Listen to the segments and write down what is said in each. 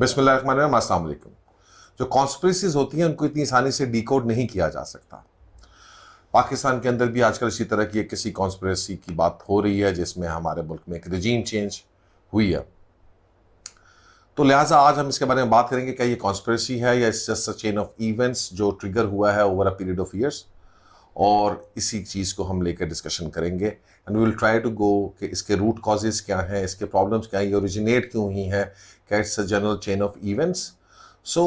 बिस्मिल्लाहिर्रहमानिर्रहीम, अस्सलाम वालेकुम। जो कॉन्स्पिरेसीज होती हैं उनको इतनी आसानी से डिकोड नहीं किया जा सकता। पाकिस्तान के अंदर भी आजकल इसी तरह की किसी कॉन्स्पिरेसी की बात हो रही है जिसमें हमारे मुल्क में एक रजीम चेंज हुई है। तो लिहाजा आज हम इसके बारे में बात करेंगे, क्या ये कॉन्स्पिरेसी है या it's just a chain of events जो ट्रिगर हुआ है over a period of years, और इसी चीज़ को हम लेकर डिस्कशन करेंगे and we will try to go कि इसके रूट कॉजेज क्या हैं, इसके प्रॉब्लम्स क्या हैं, ये ओरिजिनेट क्यों हुई हैं, क्या it's a general chain of events. So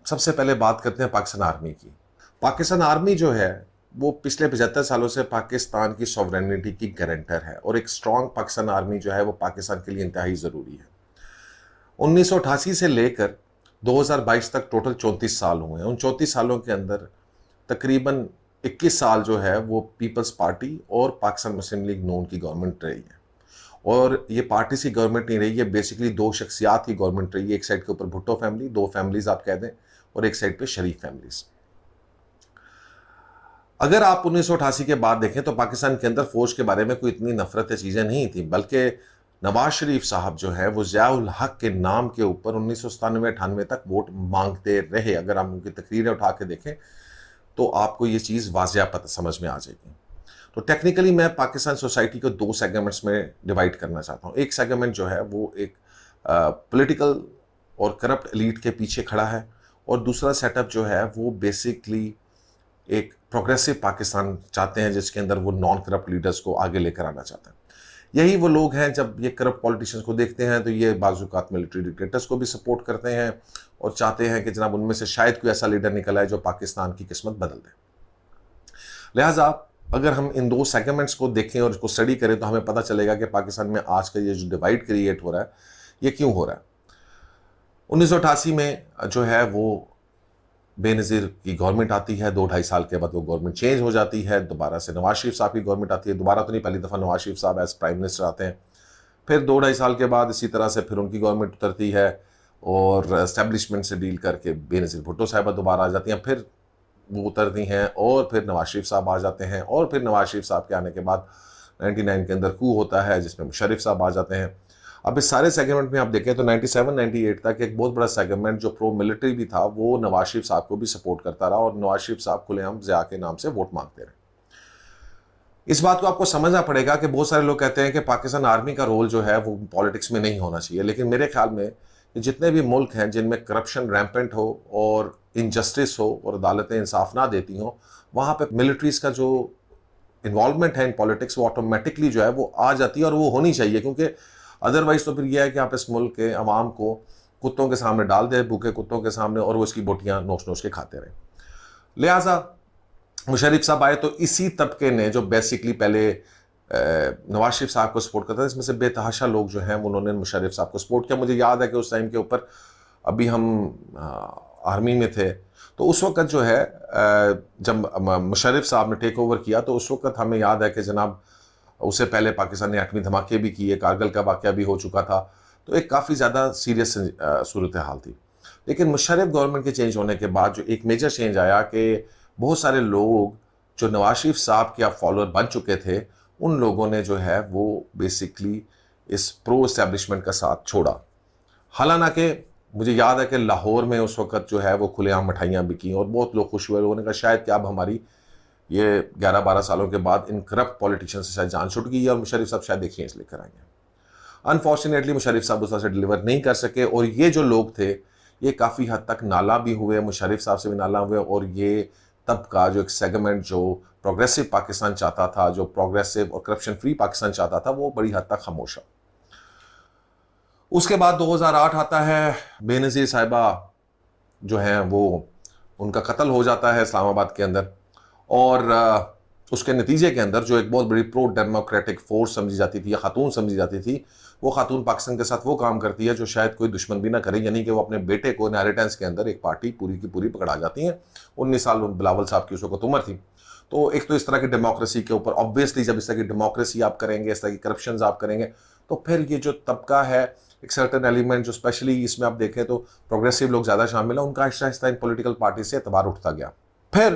सबसे पहले बात करते हैं पाकिस्तान आर्मी की। पाकिस्तान आर्मी जो है वो पिछले 75 सालों से पाकिस्तान की सॉवरेनिटी की गारंटर है और एक स्ट्रॉन्ग पाकिस्तान आर्मी जो है वो पाकिस्तान के लिए इंतहाई ज़रूरी है। 1988 से लेकर 2022 तक टोटल 34 साल हुए हैं। उन 34 सालों के अंदर तकरीबन 21 साल जो है वो पीपल्स पार्टी और पाकिस्तान मुस्लिम लीग नून की गवर्नमेंट रही है। और ये पार्टी की गवर्नमेंट नहीं रही है, बेसिकली दो शख्सियात की गवर्नमेंट रही है। एक साइड के ऊपर भुट्टो फैमिली, दो फैमिलीज आप कह दें, और एक साइड पे शरीफ फैमिलीज। अगर आप 1988 के बाद देखें तो पाकिस्तान के अंदर फौज के बारे में कोई इतनी नफरत चीज़ें नहीं थी, बल्कि नवाज शरीफ साहब जो है वो ज़िया-उल हक के नाम के ऊपर 1997-98 तक वोट मांगते रहे। अगर आप उनकी तकरीरें उठा के देखें तो आपको ये चीज़ वाज़िया पता समझ में आ जाएगी। तो टेक्निकली मैं पाकिस्तान सोसाइटी को दो सेगमेंट्स में डिवाइड करना चाहता हूँ। एक सेगमेंट जो है वो एक पॉलिटिकल और करप्ट एलीट के पीछे खड़ा है, और दूसरा सेटअप जो है वो बेसिकली एक प्रोग्रेसिव पाकिस्तान चाहते हैं जिसके अंदर वो नॉन करप्ट लीडर्स को आगे लेकर आना चाहते हैं। यही वो लोग हैं, जब ये करप्ट पॉलिटिशियंस को देखते हैं तो ये बाज़-औक़ात मिलिट्री डिक्टेटर्स को भी सपोर्ट करते हैं और चाहते हैं कि जनाब उनमें से शायद कोई ऐसा लीडर निकल आए जो पाकिस्तान की किस्मत बदल दे। लिहाजा अगर हम इन दो सेगमेंट्स को देखें और इसको स्टडी करें तो हमें पता चलेगा कि पाकिस्तान में आज का ये जो डिवाइड क्रिएट हो रहा है ये क्यों हो रहा है। 1988 में जो है वो बेनज़ीर की गवर्नमेंट आती है, 2-2.5 साल के बाद वो गवर्नमेंट चेंज हो जाती है, दोबारा से नवाज शरीफ साहब की गवर्नमेंट आती है। दोबारा तो नहीं, पहली दफ़ा नवाज शरीफ साहब एज प्राइम मिनिस्टर आते हैं। फिर 2-2.5 साल के बाद इसी तरह से फिर उनकी गवर्नमेंट उतरती है और एस्टेब्लिशमेंट से डील करके बेनज़ीर भुट्टो साहबा दोबारा आ जाती हैं, फिर वो उतरती हैं और फिर नवाज शरीफ साहब आ जाते हैं, और फिर नवाज शरीफ साहब के आने के बाद 99 के अंदर कू होता है जिसमें मुशर्रफ साहब आ जाते हैं। अब इस सारे सेगमेंट में आप देखें तो 97-98 तक एक बहुत बड़ा सेगमेंट जो प्रो मिलिट्री भी था वो नवाज शरीफ साहब को भी सपोर्ट करता रहा और नवाज शरीफ साहब खुलेआम ज़िया के नाम से वोट मांगते रहे। इस बात को आपको समझना पड़ेगा कि बहुत सारे लोग कहते हैं कि पाकिस्तान आर्मी का रोल जो है वो पॉलिटिक्स में नहीं होना चाहिए, लेकिन मेरे ख्याल में जितने भी मुल्क हैं जिनमें करप्शन रैम्पेंट हो और इनजस्टिस हो और अदालतें इंसाफ ना देती हों, वहाँ पे मिलिट्रीज का जो इन्वॉल्वमेंट है इन पॉलिटिक्स वो ऑटोमेटिकली जो है वो आ जाती है, और वो होनी चाहिए, क्योंकि अदरवाइज तो फिर यह है कि आप इस मुल्क के अवाम को कुत्तों के सामने डाल दें, भूखे कुत्तों के सामने, और वो इसकी बोटियाँ नोच नोच के खाते रहें। लिहाजा मुशर्रफ साहब आए तो इसी तबके ने जो बेसिकली पहले नवाज शरीफ साहब को सपोर्ट करता था, इसमें से बेतहाशा लोग जो हैं उन्होंने मुशर्रफ साहब को सपोर्ट किया। मुझे याद है कि उस टाइम के ऊपर अभी हम आर्मी में थे तो उस वक्त जो है जब मुशर्रफ साहब ने टेक ओवर किया तो उस वक्त हमें याद है कि जनाब उससे पहले पाकिस्तान ने एटमी धमाके भी किए, कारगिल का वाक़या भी हो चुका था, तो एक काफ़ी ज़्यादा सीरियस सूरत हाल थी। लेकिन मुशर्रफ गवर्नमेंट के चेंज होने के बाद जो एक मेजर चेंज आया कि बहुत सारे लोग जो नवाज शरीफ साहब के अब फॉलोअर बन चुके थे, उन लोगों ने जो है वो बेसिकली इस प्रो एस्टेब्लिशमेंट का साथ छोड़ा। हालांकि मुझे याद है कि लाहौर में उस वक्त जो है वो खुलेआम मिठाइयाँ बिकी और बहुत लोग खुश हुए। लोगों ने कहा शायद कि अब हमारी ये 11-12 सालों के बाद इन करप्ट पॉलिटिशियन से शायद जान छूट गई है और मुशर्रफ साहब शायद एक चेंज लेकर आएंगे। अनफॉर्चुनेटली मुशर्रफ साहब उस तरह से डिलीवर नहीं कर सके, और ये जो लोग थे ये काफ़ी हद तक नाला भी हुए, मुशर्रफ साहब से भी नाला हुए, और ये तबका जो एक सेगमेंट जो प्रोग्रेसिव पाकिस्तान चाहता था, जो प्रोग्रेसिव और करप्शन फ्री पाकिस्तान चाहता था, वो बड़ी हद तक खामोश है। उसके बाद 2008 आता है, बेनज़ीर साहिबा जो हैं वो उनका कत्ल हो जाता है इस्लामाबाद के अंदर, और उसके नतीजे के अंदर जो एक बहुत बड़ी प्रो डेमोक्रेटिक फोर्स समझी जाती थी या खातून समझी जाती थी, वो खातून पाकिस्तान के साथ वो काम करती है जो शायद कोई दुश्मन भी ना करे, यानी कि वो अपने बेटे को इनहेरिटेंस के अंदर एक पार्टी पूरी की पूरी पकड़ा जाती हैं। 19 साल बिलावल साहब की उस वक्त उम्र थी। तो एक तो इस तरह की डेमोक्रेसी के ऊपर ऑब्वियसली जब इस तरह की डेमोक्रेसी आप करेंगे, इस तरह की करप्शन आप करेंगे, तो फिर ये जो तबका है एक सर्टन एलिमेंट जो स्पेशली इसमें आप देखें तो प्रोग्रेसिव लोग ज़्यादा शामिल हैं, उनका आहिस्ता आहिस्ता इन पॉलिटिकल पार्टी से एतबार उठता गया। फिर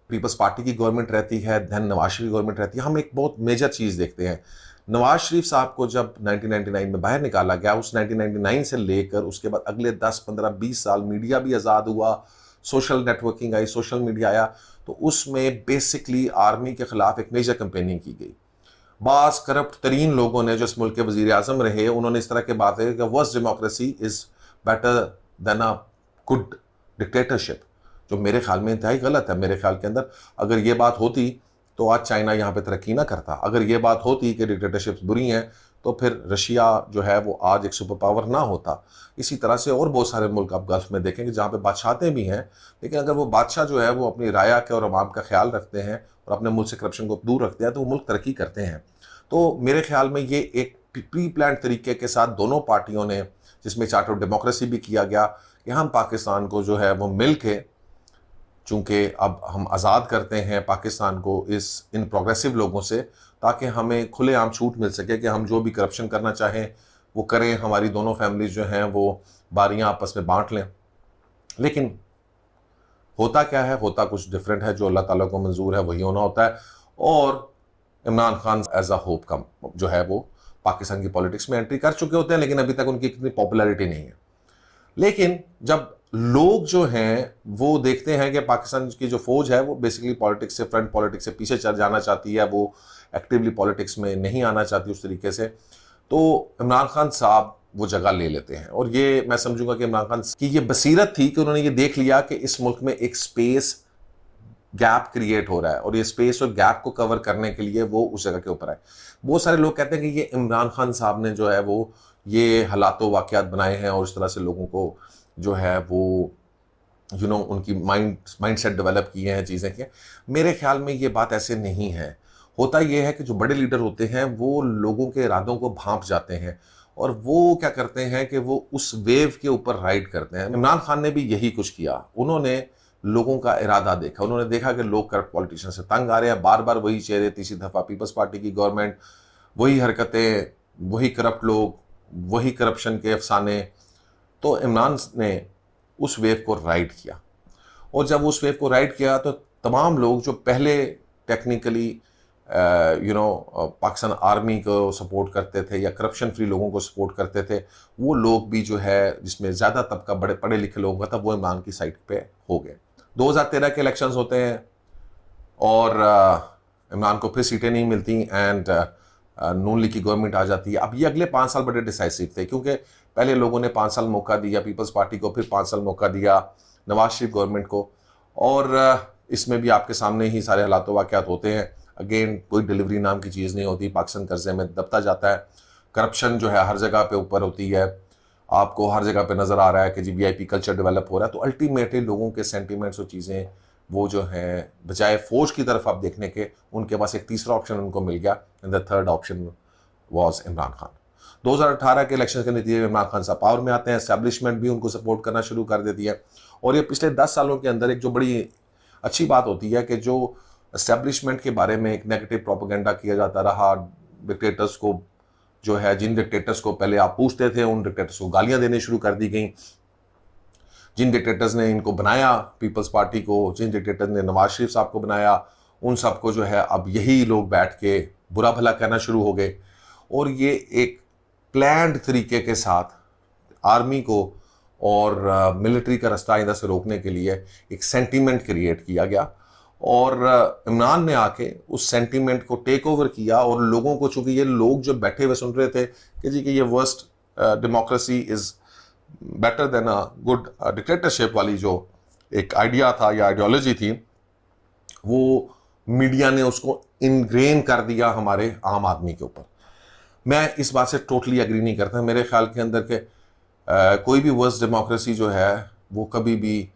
पीपल्स पार्टी की गवर्नमेंट रहती है, धन नवाज शरीफ की गवर्नमेंट रहती है। हम एक बहुत मेजर चीज़ देखते हैं नवाज शरीफ साहब को जब 1999 में बाहर निकाला गया, उस 1999 से लेकर उसके बाद अगले 10, 15, 20 साल मीडिया भी आज़ाद हुआ, social networking I, social media आया, तो उसमें बेसिकली आर्मी के खिलाफ एक मेजर कैंपेनिंग की गई। बास करप्ट तरीन लोगों ने जो इस मुल्क के वजीर आजम रहे, उन्होंने इस तरह की बात है कि worst democracy is better than a good dictatorship, जो मेरे ख्याल में इंतहाई गलत है। मेरे ख्याल के अंदर अगर ये बात होती तो आज चाइना यहाँ पे तरक्की ना करता। अगर ये बात होती कि डिक्टेटरशिप्स बुरी हैं तो फिर रशिया जो है वो आज एक सुपर पावर ना होता। इसी तरह से और बहुत सारे मुल्क आप गल्फ में देखेंगे जहाँ पे बादशाहते भी हैं, लेकिन अगर वो बादशाह जो है वो अपनी राया के और अवाम का ख्याल रखते हैं और अपने मुल्क से करप्शन को दूर रखते हैं तो वो मुल्क तरक्की करते हैं। तो मेरे ख्याल में ये एक प्री प्लान तरीके के साथ दोनों पार्टियों ने, जिसमें चार्ट ऑफ डेमोक्रेसी भी किया गया कि हम पाकिस्तान को जो है वो मिल के, चूँकि अब हम आज़ाद करते हैं पाकिस्तान को इन प्रोग्रेसिव लोगों से, ताकि हमें खुलेआम छूट मिल सके कि हम जो भी करप्शन करना चाहें वो करें, हमारी दोनों फैमिलीज जो हैं वो बारियां आपस में बांट लें। लेकिन होता क्या है, होता कुछ डिफरेंट है। जो अल्लाह ताला को मंजूर है वही होना होता है। और Imran Khan as a hope come जो है वो पाकिस्तान की पॉलिटिक्स में एंट्री कर चुके होते हैं, लेकिन अभी तक उनकी इतनी पॉपुलैरिटी नहीं है। लेकिन जब लोग जो हैं वो देखते हैं कि पाकिस्तान की जो फौज है वो बेसिकली पॉलिटिक्स से, फ्रंट पॉलिटिक्स से पीछे चल जाना चाहती है, वो एक्टिवली पॉलिटिक्स में नहीं आना चाहती उस तरीके से, तो इमरान खान साहब वो जगह ले लेते हैं। और ये मैं समझूंगा कि इमरान खान की ये बसीरत थी कि उन्होंने ये देख लिया कि इस मुल्क में एक स्पेस गैप क्रिएट हो रहा है और ये स्पेस और गैप को कवर करने के लिए वो उस जगह के ऊपर आए। बहुत सारे लोग कहते हैं कि ये इमरान खान साहब ने जो है वो ये हालातों वाक़यात बनाए हैं और इस तरह से लोगों को जो है वो उनकी माइंड सेट डेवलप किए हैं, चीज़ें की। मेरे ख्याल में ये बात ऐसे नहीं है। होता ये है कि जो बड़े लीडर होते हैं वो लोगों के इरादों को भांप जाते हैं और वो क्या करते हैं कि वो उस वेव के ऊपर राइड करते हैं। इमरान खान ने भी यही कुछ किया। उन्होंने लोगों का इरादा देखा, उन्होंने देखा कि लोग करप्ट पॉलिटिशियन से तंग आ रहे हैं, बार बार वही चेहरे, तीसरी दफ़ा पीपल्स पार्टी की गवर्नमेंट, वही हरकतें, वही करप्ट लोग, वही करप्शन के अफसाने। तो इमरान ने उस वेव को राइड किया और जब उस वेव को राइड किया तो तमाम लोग जो पहले टेक्निकली पाकिस्तान आर्मी को सपोर्ट करते थे या करप्शन फ्री लोगों को सपोर्ट करते थे, वो लोग भी जो है जिसमें ज़्यादा तबका बड़े पढ़े लिखे लोगों का था वो इमरान की साइड पे हो गए। 2013 के इलेक्शंस होते हैं और इमरान को फिर सीटें नहीं मिलती एंड नून लीग की गवर्नमेंट आ जाती है। अब ये अगले 5 साल बड़े डिसाइसिव थे क्योंकि पहले लोगों ने 5 साल मौका दिया पीपल्स पार्टी को, फिर 5 साल मौका दिया नवाज शरीफ गवर्नमेंट को, और इसमें भी आपके सामने ही सारे हालात वाक़यात होते हैं। अगेन कोई डिलीवरी नाम की चीज़ नहीं होती, पाकिस्तान कर्जे में दबता जाता है, करप्शन जो है हर जगह पे ऊपर होती है, आपको हर जगह पे नज़र आ रहा है कि जी वीआईपी कल्चर डेवलप हो रहा है। तो अल्टीमेटली लोगों के सेंटीमेंट्स और चीज़ें वो जो हैं बजाय फौज की तरफ आप देखने के, उनके पास एक तीसरा ऑप्शन उनको मिल गया and the third option was Imran Khan. 2018 के इलेक्शन के नतीजे में इमरान खान साहब पावर में आते हैं, एस्टैब्लिशमेंट भी उनको सपोर्ट करना शुरू कर देती है। और ये पिछले 10 सालों के अंदर एक जो बड़ी अच्छी बात होती है कि जो एस्टैब्लिशमेंट के बारे में एक नेगेटिव प्रोपेगेंडा किया जाता रहा, डिक्टेटर्स को जो है, जिन डिक्टेटर्स को पहले आप पूछते थे उन डिक्टेटर्स को गालियां देने शुरू कर दी गई। जिन डिक्टेटर्स ने इनको बनाया पीपल्स पार्टी को, जिन डिक्टेटर ने नवाज शरीफ साहब को बनाया, उन सबको जो है अब यही लोग बैठ के बुरा भला कहना शुरू हो गए। और ये एक प्लान्ड तरीके के साथ आर्मी को और मिलिट्री का रास्ता आइंदा से रोकने के लिए एक सेंटीमेंट क्रिएट किया गया और इमरान ने आके उस सेंटीमेंट को टेक ओवर किया। और लोगों को, चूंकि ये लोग जो बैठे हुए सुन रहे थे कि जी कि ये worst democracy is better than a good dictatorship वाली जो एक आइडिया था या आइडियोलॉजी थी, वो मीडिया ने उसको इनग्रेन कर दिया हमारे आम आदमी के ऊपर। मैं इस बात से टोटली एग्री नहीं करता। मेरे ख्याल के अंदर के कोई भी वर्स्ट डेमोक्रेसी जो है वो कभी भी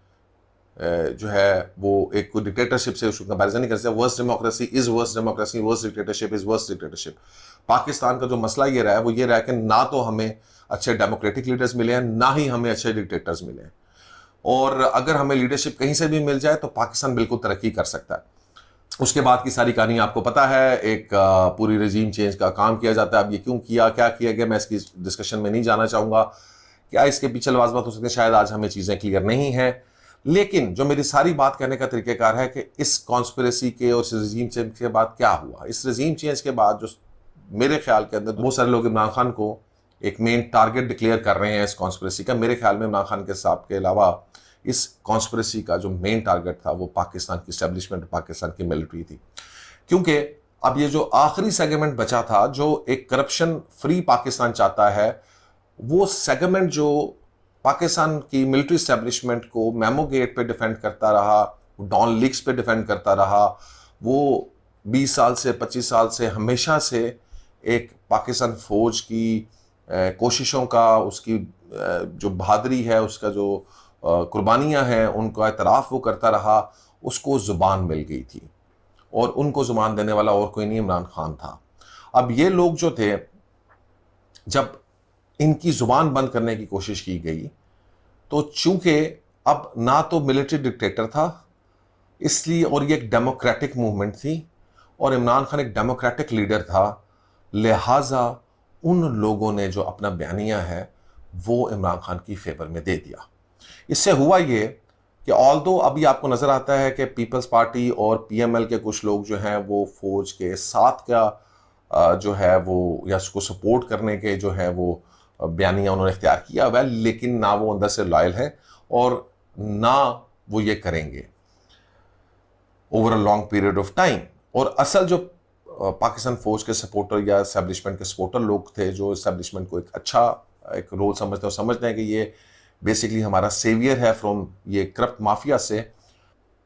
जो है वो एक कोई डिक्टेटरशिप से उसको कंपैरिजन नहीं कर सकता। Worst democracy is worst democracy, worst dictatorship is worst dictatorship. Pakistan का जो मसला ये रहा है वो ये रहा है कि ना तो हमें अच्छे डेमोक्रेटिक लीडर्स मिले हैं, ना ही हमें अच्छे डिक्टेटर्स मिले हैं। और अगर हमें लीडरशिप कहीं से भी मिल जाए तो पाकिस्तान बिल्कुल तरक्की कर सकता है। उसके बाद की सारी कहानी आपको पता है, एक पूरी रजीम चेंज का काम किया जाता है। अब ये क्यों किया, क्या किया गया, मैं इसकी डिस्कशन में नहीं जाना चाहूँगा। क्या इसके पीछे लवाजमत हो सकते हैं, शायद आज हमें चीज़ें क्लियर नहीं हैं। लेकिन जो मेरी सारी बात कहने का तरीक़ेकार है कि इस कॉन्स्पिरेसी के और इस रजीम चेंज के बाद क्या हुआ। इस रजीम चेंज के बाद जो मेरे ख्याल के अंदर बहुत सारे लोग इमरान खान को एक मेन टारगेट डिक्लेयर कर रहे हैं इस कॉन्स्पिरेसी का। मेरे ख्याल में इमरान खान के साहब के अलावा इस कॉन्स्पिरेसी का जो मेन टारगेट था वो पाकिस्तान की इस्टेब्लिशमेंट, पाकिस्तान की मिलिट्री थी। क्योंकि अब ये जो आखिरी सेगमेंट बचा था, जो एक करप्शन फ्री पाकिस्तान चाहता है, वो सेगमेंट जो पाकिस्तान की मिलिट्री इस्टेब्लिशमेंट को मेमो गेट पे डिफेंड करता रहा, डॉन लीक्स पे डिफेंड करता रहा, वो 20 साल से 25 साल से हमेशा से एक पाकिस्तान फौज की कोशिशों का, उसकी जो बहादुरी है, उसका जो कुर्बानियां हैं, उनका एतराफ़ वो करता रहा, उसको ज़ुबान मिल गई थी और उनको ज़ुबान देने वाला और कोई नहीं, इमरान खान था। अब ये लोग जो थे, जब इनकी ज़ुबान बंद करने की कोशिश की गई तो चूंकि अब ना तो मिलिट्री डिक्टेटर था इसलिए, और ये एक डेमोक्रेटिक मूवमेंट थी और इमरान खान एक डेमोक्रेटिक लीडर था, लिहाजा उन लोगों ने जो अपना बयानिया है वो इमरान खान की फेवर में दे दिया। इससे हुआ ये कि ऑल्दो अभी आपको नजर आता है कि पीपल्स पार्टी और पीएमएल के कुछ लोग जो हैं वो फौज के साथ का जो है वो, या उसको सपोर्ट करने के जो है वो बयानिया उन्होंने इख्तियार किया हुआ है, लेकिन ना वो अंदर से लॉयल है और ना वो ये करेंगे over a long period of time. और असल जो पाकिस्तान फौज के सपोर्टर या एस्टेब्लिशमेंट के सपोर्टर लोग थे, जो एस्टेब्लिशमेंट को एक अच्छा एक रोल समझते हैं, समझते हैं कि ये बेसिकली हमारा सेवियर है फ्रॉम ये करप्ट माफिया से।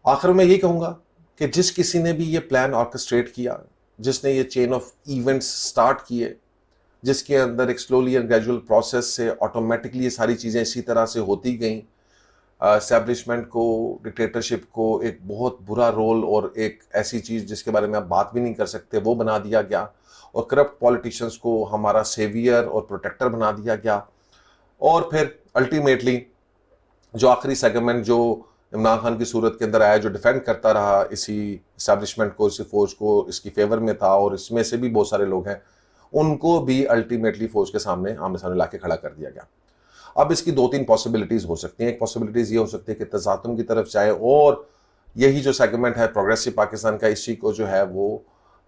आखिर में यही कहूँगा कि जिस किसी ने भी ये प्लान ऑर्केस्ट्रेट किया, जिसने ये चेन ऑफ इवेंट्स स्टार्ट किए, जिसके अंदर एक स्लोली एंड ग्रेजुअल प्रोसेस से ऑटोमेटिकली ये सारी चीज़ें इसी तरह से होती गई, एस्टेब्लिशमेंट को, डिक्टेटरशिप को एक बहुत बुरा रोल और एक ऐसी चीज़ जिसके बारे में आप बात भी नहीं कर सकते वो बना दिया गया, और करप्ट पॉलिटिशियंस को हमारा सेवियर और प्रोटेक्टर बना दिया गया। और फिर अल्टीमेटली जो आखिरी सेगमेंट जो इमरान खान की सूरत के अंदर आया, जो डिफेंड करता रहा इसी इस्टेब्लिशमेंट को, इसी फौज को, इसकी फेवर में था, और इसमें से भी बहुत सारे लोग हैं, उनको भी अल्टीमेटली फौज के सामने आमने सामने लाके खड़ा कर दिया गया। अब इसकी 2-3 पॉसिबिलिटीज हो सकती हैं। एक पॉसिबिलिटीज ये हो सकती है कि तजातुम की तरफ जाए और यही जो सेगमेंट है प्रोग्रेसिव पाकिस्तान का, इसी को जो है वो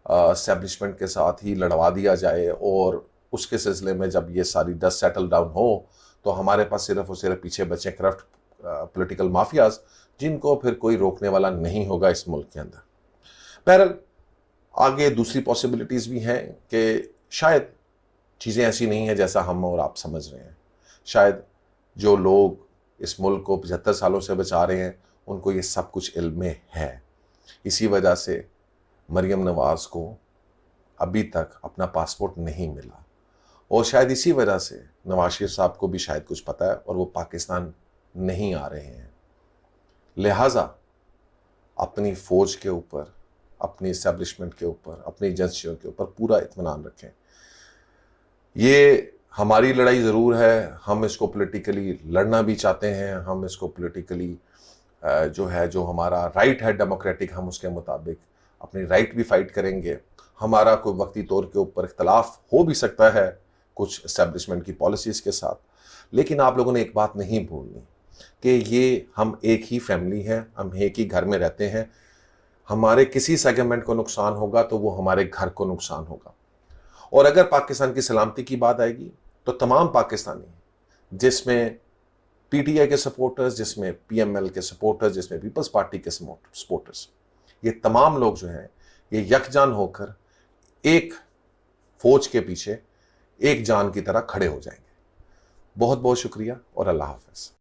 एस्टेब्लिशमेंट के साथ ही लड़वा दिया जाए, और उसके सिलसिले में जब ये सारी डस्ट सेटल डाउन हो तो हमारे पास सिर्फ और सिर्फ पीछे बचे करप्ट पॉलिटिकल माफियाज, जिनको फिर कोई रोकने वाला नहीं होगा इस मुल्क के अंदर। बहरहाल आगे दूसरी पॉसिबिलिटीज भी हैं कि शायद चीज़ें ऐसी नहीं हैं जैसा हम और आप समझ रहे हैं। शायद जो लोग इस मुल्क को 75 सालों से बचा रहे हैं उनको ये सब कुछ इल्म में है। इसी वजह से मरियम नवाज को अभी तक अपना पासपोर्ट नहीं मिला, और शायद इसी वजह से नवाज शरीफ साहब को भी शायद कुछ पता है और वो पाकिस्तान नहीं आ रहे हैं। लिहाजा अपनी फौज के ऊपर, अपनी इस्टेब्लिशमेंट के ऊपर, अपनी एजेंसियों के ऊपर पूरा इत्मीनान रखें। ये हमारी लड़ाई ज़रूर है, हम इसको पॉलिटिकली लड़ना भी चाहते हैं, हम इसको पॉलिटिकली जो है, जो हमारा राइट है डेमोक्रेटिक, हम उसके मुताबिक अपनी राइट भी फाइट करेंगे। हमारा कोई वक्ती तौर के ऊपर इख्तलाफ हो भी सकता है कुछ इस्टेब्लिशमेंट की पॉलिसीज़ के साथ, लेकिन आप लोगों ने एक बात नहीं भूलनी कि ये हम एक ही फैमिली हैं, हम एक ही घर में रहते हैं। हमारे किसी सेगमेंट को नुकसान होगा तो वो हमारे घर को नुकसान होगा। और अगर पाकिस्तान की सलामती की बात आएगी तो तमाम पाकिस्तानी, जिसमें पीटीआई के सपोर्टर्स, जिसमें पीएमएल के सपोर्टर्स, जिसमें पीपल्स पार्टी के सपोर्टर्स, ये तमाम लोग जो हैं ये यकजान होकर एक फौज के पीछे एक जान की तरह खड़े हो जाएंगे। बहुत बहुत शुक्रिया और अल्लाह हाफ़िज़।